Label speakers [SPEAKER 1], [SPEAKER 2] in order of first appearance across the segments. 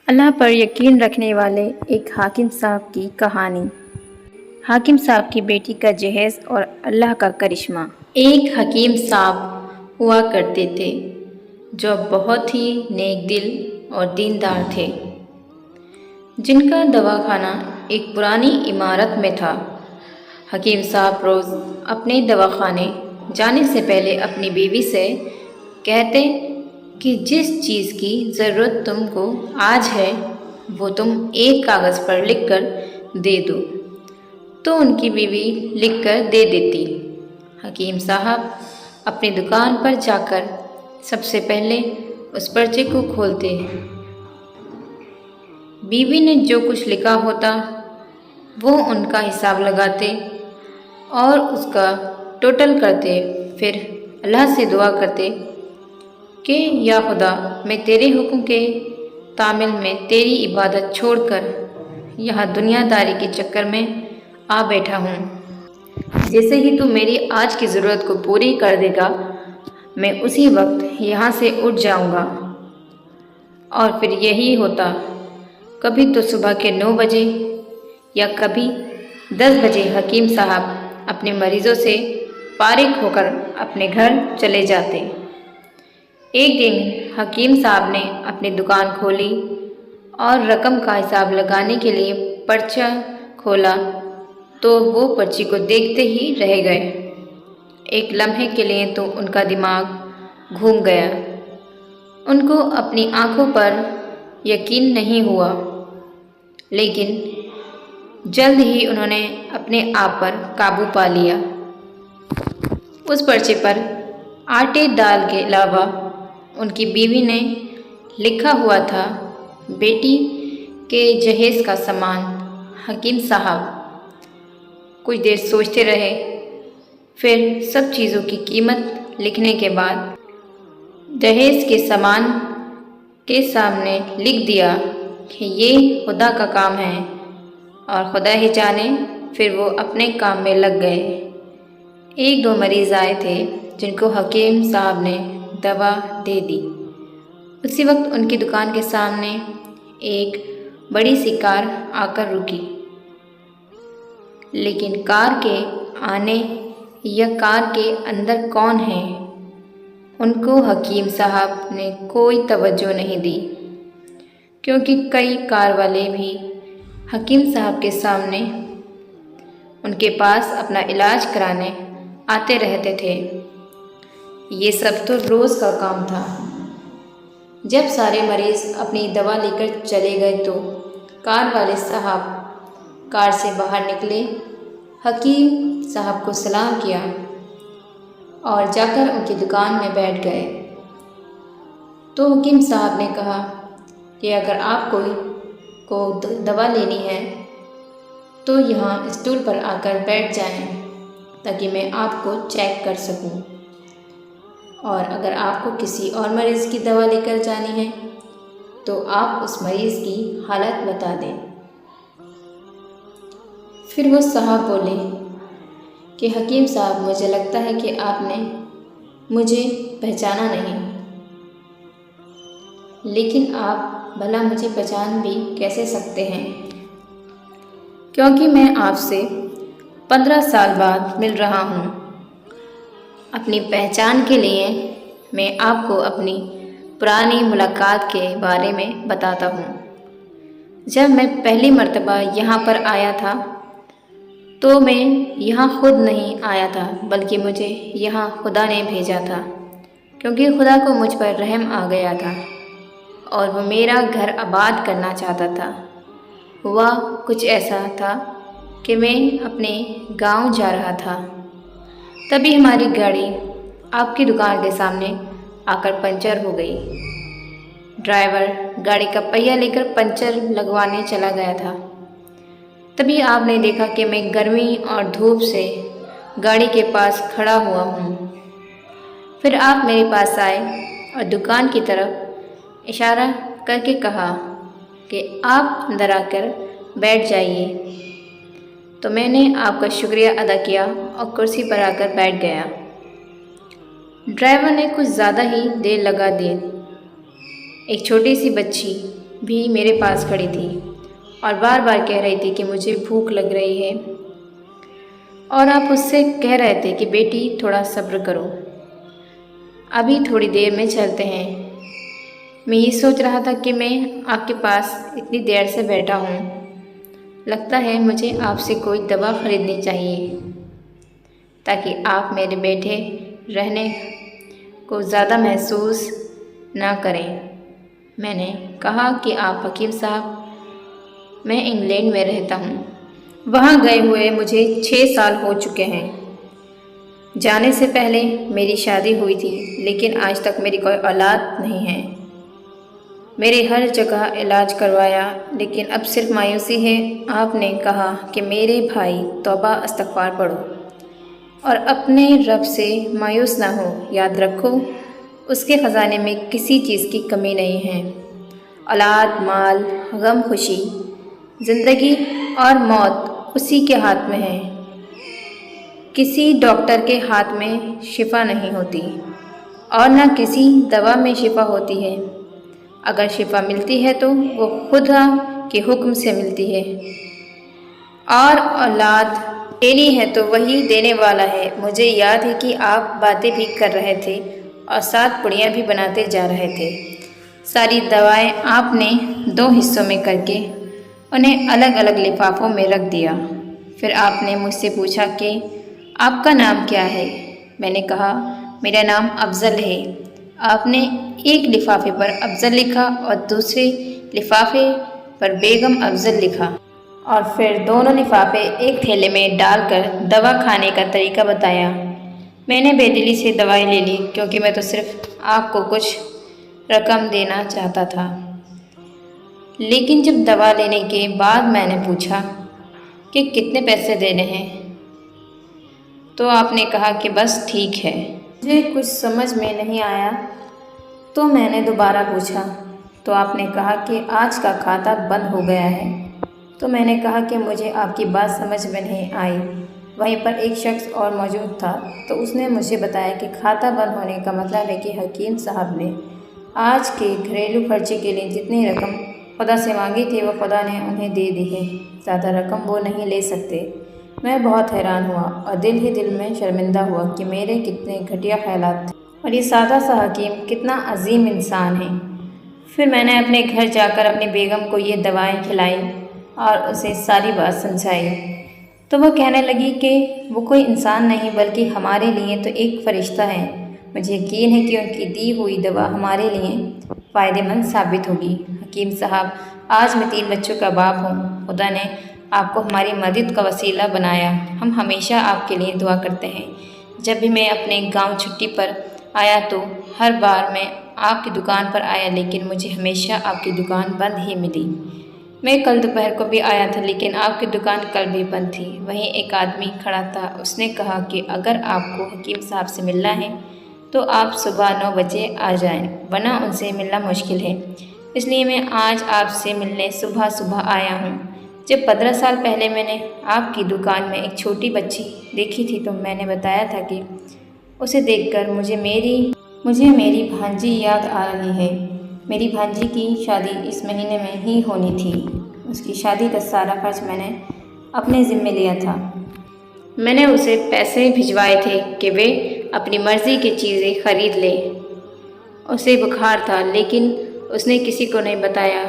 [SPEAKER 1] अल्लाह पर यकीन रखने वाले एक हाकिम साहब की कहानी। हाकिम साहब की बेटी का जहेज़ और अल्लाह का करिश्मा। एक हकीम साहब हुआ करते थे जो बहुत ही नेक दिल और दीनदार थे, जिनका दवाखाना एक पुरानी इमारत में था। हकीम साहब रोज़ अपने दवाखाने जाने से पहले अपनी बीवी से कहते कि जिस चीज़ की ज़रूरत तुमको आज है वो तुम एक कागज़ पर लिखकर दे दो, तो उनकी बीवी लिखकर दे देती। हकीम साहब अपनी दुकान पर जाकर सबसे पहले उस पर्चे को खोलते, बीवी ने जो कुछ लिखा होता वो उनका हिसाब लगाते और उसका टोटल करते। फिर अल्लाह से दुआ करते कि या खुदा, मैं तेरे हुक्म के तामिल में तेरी इबादत छोड़कर यहाँ दुनियादारी के चक्कर में आ बैठा हूँ। जैसे ही तू मेरी आज की ज़रूरत को पूरी कर देगा, मैं उसी वक्त यहाँ से उठ जाऊँगा। और फिर यही होता। कभी तो सुबह के 9 बजे या कभी 10 बजे हकीम साहब अपने मरीज़ों से फारिग होकर अपने घर चले जाते। एक दिन हकीम साहब ने अपनी दुकान खोली और रकम का हिसाब लगाने के लिए पर्चा खोला तो वो पर्ची को देखते ही रह गए। एक लम्हे के लिए तो उनका दिमाग घूम गया। उनको अपनी आंखों पर यकीन नहीं हुआ, लेकिन जल्द ही उन्होंने अपने आप पर काबू पा लिया। उस पर्चे पर आटे दाल के अलावा उनकी बीवी ने लिखा हुआ था, बेटी के जहेज़ का सामान। हकीम साहब कुछ देर सोचते रहे, फिर सब चीज़ों की कीमत लिखने के बाद जहेज़ के सामान के सामने लिख दिया कि ये खुदा का काम है और खुदा ही जाने। फिर वो अपने काम में लग गए। 1-2 मरीज़ आए थे जिनको हकीम साहब ने दवा दे दी। उसी वक्त उनकी दुकान के सामने एक बड़ी सी कार आकर रुकी, लेकिन कार के आने या कार के अंदर कौन है, उनको हकीम साहब ने कोई तवज्जो नहीं दी, क्योंकि कई कार वाले भी हकीम साहब के सामने उनके पास अपना इलाज कराने आते रहते थे। ये सब तो रोज़ का काम था। जब सारे मरीज़ अपनी दवा लेकर चले गए तो कार वाले साहब कार से बाहर निकले, हकीम साहब को सलाम किया और जाकर उनकी दुकान में बैठ गए। तो हकीम साहब ने कहा कि अगर आप को दवा लेनी है तो यहाँ स्टूल पर आकर बैठ जाएं, ताकि मैं आपको चेक कर सकूं। और अगर आपको किसी और मरीज़ की दवा लेकर जानी है तो आप उस मरीज़ की हालत बता दें। फिर वो साहब बोले कि हकीम साहब, मुझे लगता है कि आपने मुझे पहचाना नहीं, लेकिन आप भला मुझे पहचान भी कैसे सकते हैं, क्योंकि मैं आपसे 15 साल बाद मिल रहा हूँ। अपनी पहचान के लिए मैं आपको अपनी पुरानी मुलाकात के बारे में बताता हूँ। जब मैं पहली मर्तबा यहाँ पर आया था तो मैं यहाँ खुद नहीं आया था, बल्कि मुझे यहाँ खुदा ने भेजा था, क्योंकि खुदा को मुझ पर रहम आ गया था और वो मेरा घर आबाद करना चाहता था। हुआ कुछ ऐसा था कि मैं अपने गांव जा रहा था, तभी हमारी गाड़ी आपकी दुकान के सामने आकर पंचर हो गई। ड्राइवर गाड़ी का पहिया लेकर पंचर लगवाने चला गया था। तभी आपने देखा कि मैं गर्मी और धूप से गाड़ी के पास खड़ा हुआ हूँ। फिर आप मेरे पास आए और दुकान की तरफ इशारा करके कहा कि आप अंदर आकर बैठ जाइए। तो मैंने आपका शुक्रिया अदा किया और कुर्सी पर आकर बैठ गया। ड्राइवर ने कुछ ज़्यादा ही देर लगा दी। एक छोटी सी बच्ची भी मेरे पास खड़ी थी और बार बार कह रही थी कि मुझे भूख लग रही है, और आप उससे कह रहे थे कि बेटी थोड़ा सब्र करो, अभी थोड़ी देर में चलते हैं। मैं ये सोच रहा था कि मैं आपके पास इतनी देर से बैठा हूँ, लगता है मुझे आपसे कोई दवा खरीदनी चाहिए ताकि आप मेरे बैठे रहने को ज़्यादा महसूस ना करें। मैंने कहा कि आप हकीम साहब, मैं इंग्लैंड में रहता हूँ, वहाँ गए हुए मुझे 6 साल हो चुके हैं। जाने से पहले मेरी शादी हुई थी, लेकिन आज तक मेरी कोई औलाद नहीं है। मेरे हर जगह इलाज करवाया, लेकिन अब सिर्फ मायूसी है। आपने कहा कि मेरे भाई तौबा इस्तग़फ़ार पढ़ो और अपने रब से मायूस ना हो। याद रखो, उसके ख़जाने में किसी चीज़ की कमी नहीं है। औलाद, माल, गम, खुशी, ज़िंदगी और मौत उसी के हाथ में है। किसी डॉक्टर के हाथ में शिफा नहीं होती और न किसी दवा में शिफा होती है। अगर शिफा मिलती है तो वो खुदा के हुक्म से मिलती है, और औलाद देनी है तो वही देने वाला है। मुझे याद है कि आप बातें भी कर रहे थे और साथ पुड़ियाँ भी बनाते जा रहे थे। सारी दवाएं आपने 2 हिस्सों में करके उन्हें अलग अलग लिफाफों में रख दिया। फिर आपने मुझसे पूछा कि आपका नाम क्या है। मैंने कहा मेरा नाम अफजल है। आपने एक लिफाफे पर अफजल लिखा और दूसरे लिफाफे पर बेगम अफजल लिखा, और फिर दोनों लिफाफे एक थैले में डालकर दवा खाने का तरीका बताया। मैंने बेदिली से दवाई ले ली, क्योंकि मैं तो सिर्फ आपको कुछ रकम देना चाहता था। लेकिन जब दवा लेने के बाद मैंने पूछा कि कितने पैसे देने हैं, तो आपने कहा कि बस ठीक है। मुझे कुछ समझ में नहीं आया, तो मैंने दोबारा पूछा, तो आपने कहा कि आज का खाता बंद हो गया है। तो मैंने कहा कि मुझे आपकी बात समझ में नहीं आई। वहीं पर एक शख्स और मौजूद था, तो उसने मुझे बताया कि खाता बंद होने का मतलब है कि हकीम साहब ने आज के घरेलू खर्चे के लिए जितनी रकम खुदा से मांगी थी वो खुदा ने उन्हें दे दी है। ज़्यादा रकम वो नहीं ले सकते। मैं बहुत हैरान हुआ और दिल ही दिल में शर्मिंदा हुआ कि मेरे कितने घटिया ख्यालात थे और ये सादा सा हकीम कितना अजीम इंसान है। फिर मैंने अपने घर जाकर अपनी बेगम को ये दवाएं खिलाई और उसे सारी बात समझाई, तो वह कहने लगी कि वो कोई इंसान नहीं बल्कि हमारे लिए तो एक फ़रिश्ता है। मुझे यकीन है कि उनकी दी हुई दवा हमारे लिए फ़ायदेमंद साबित होगी। हकीम साहब, आज मैं 3 बच्चों का बाप हूँ। खुदा ने आपको हमारी मदद का वसीला बनाया। हम हमेशा आपके लिए दुआ करते हैं। जब भी मैं अपने गांव छुट्टी पर आया तो हर बार मैं आपकी दुकान पर आया, लेकिन मुझे हमेशा आपकी दुकान बंद ही मिली। मैं कल दोपहर को भी आया था, लेकिन आपकी दुकान कल भी बंद थी। वहीं एक आदमी खड़ा था, उसने कहा कि अगर आपको हकीम साहब से मिलना है तो आप सुबह 9 बजे आ जाएं, वरना उनसे मिलना मुश्किल है। इसलिए मैं आज आपसे मिलने सुबह सुबह आया हूँ। जब 15 साल पहले मैंने आपकी दुकान में एक छोटी बच्ची देखी थी, तो मैंने बताया था कि उसे देखकर मुझे मेरी भांजी याद आ रही है। मेरी भांजी की शादी इस महीने में ही होनी थी। उसकी शादी का सारा खर्च मैंने अपने ज़िम्मे लिया था। मैंने उसे पैसे भिजवाए थे कि वे अपनी मर्ज़ी की चीज़ें खरीद ले। उसे बुखार था, लेकिन उसने किसी को नहीं बताया।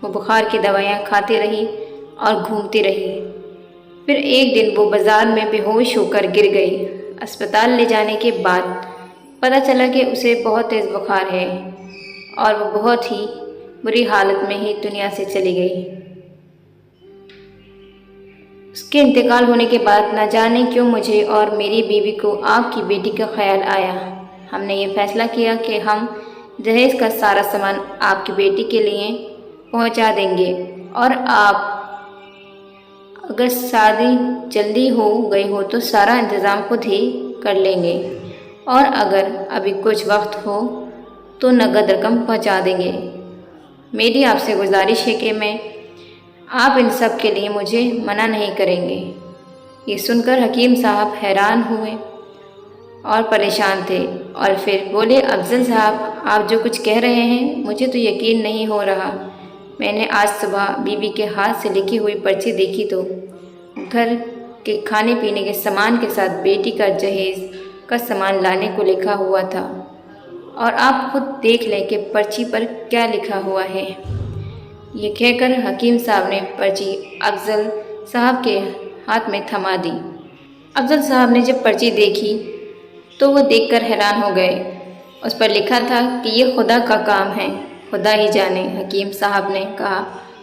[SPEAKER 1] वो बुखार की दवाइयाँ खाती रही और घूमती रही। फिर एक दिन वो बाज़ार में बेहोश होकर गिर गई। अस्पताल ले जाने के बाद पता चला कि उसे बहुत तेज़ बुखार है और वो बहुत ही बुरी हालत में ही दुनिया से चली गई। उसके इंतकाल होने के बाद न जाने क्यों मुझे और मेरी बीवी को आपकी बेटी का ख्याल आया। हमने ये फैसला किया कि हम दहेज का सारा सामान आपकी बेटी के लिए पहुंचा देंगे, और आप अगर शादी जल्दी हो गई हो तो सारा इंतज़ाम खुद ही कर लेंगे, और अगर अभी कुछ वक्त हो तो नगद रकम पहुंचा देंगे। मेरी आपसे गुजारिश है कि आप इन सब के लिए मुझे मना नहीं करेंगे। ये सुनकर हकीम साहब हैरान हुए और परेशान थे, और फिर बोले, अफजल साहब, आप जो कुछ कह रहे हैं मुझे तो यकीन नहीं हो रहा। मैंने आज सुबह बीवी के हाथ से लिखी हुई पर्ची देखी तो घर के खाने पीने के सामान के साथ बेटी का जहेज का सामान लाने को लिखा हुआ था। और आप खुद देख लें कि पर्ची पर क्या लिखा हुआ है। ये कहकर हकीम साहब ने पर्ची अफजल साहब के हाथ में थमा दी। अफजल साहब ने जब पर्ची देखी तो वो देखकर हैरान हो गए। उस पर लिखा था कि ये खुदा का काम है, खुदा ही जाने। हकीम साहब ने कहा,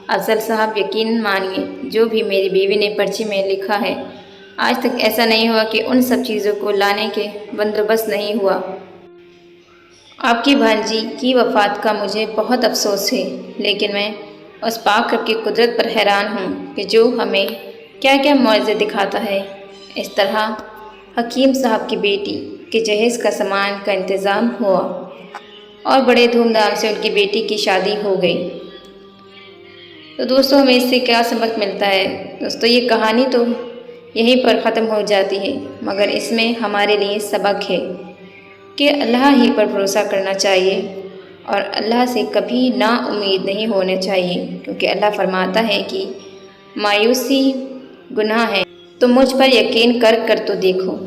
[SPEAKER 1] अफजल साहब यकीन मानिए, जो भी मेरी बीवी ने पर्ची में लिखा है, आज तक ऐसा नहीं हुआ कि उन सब चीज़ों को लाने के बंदोबस्त नहीं हुआ। आपकी भांजी की वफ़ात का मुझे बहुत अफसोस है, लेकिन मैं उस पाक रब की कुदरत पर हैरान हूँ कि जो हमें क्या क्या मौज़े दिखाता है। इस तरह हकीम साहब की बेटी के जहेज़ का सामान का इंतज़ाम हुआ और बड़े धूमधाम से उनकी बेटी की शादी हो गई। तो दोस्तों, हमें इससे क्या सबक मिलता है? दोस्तों, ये कहानी तो यहीं पर ख़त्म हो जाती है, मगर इसमें हमारे लिए सबक है कि अल्लाह ही पर भरोसा करना चाहिए और अल्लाह से कभी ना उम्मीद नहीं होना चाहिए, क्योंकि अल्लाह फरमाता है कि मायूसी गुनाह है, तो मुझ पर यकीन कर तो देखो।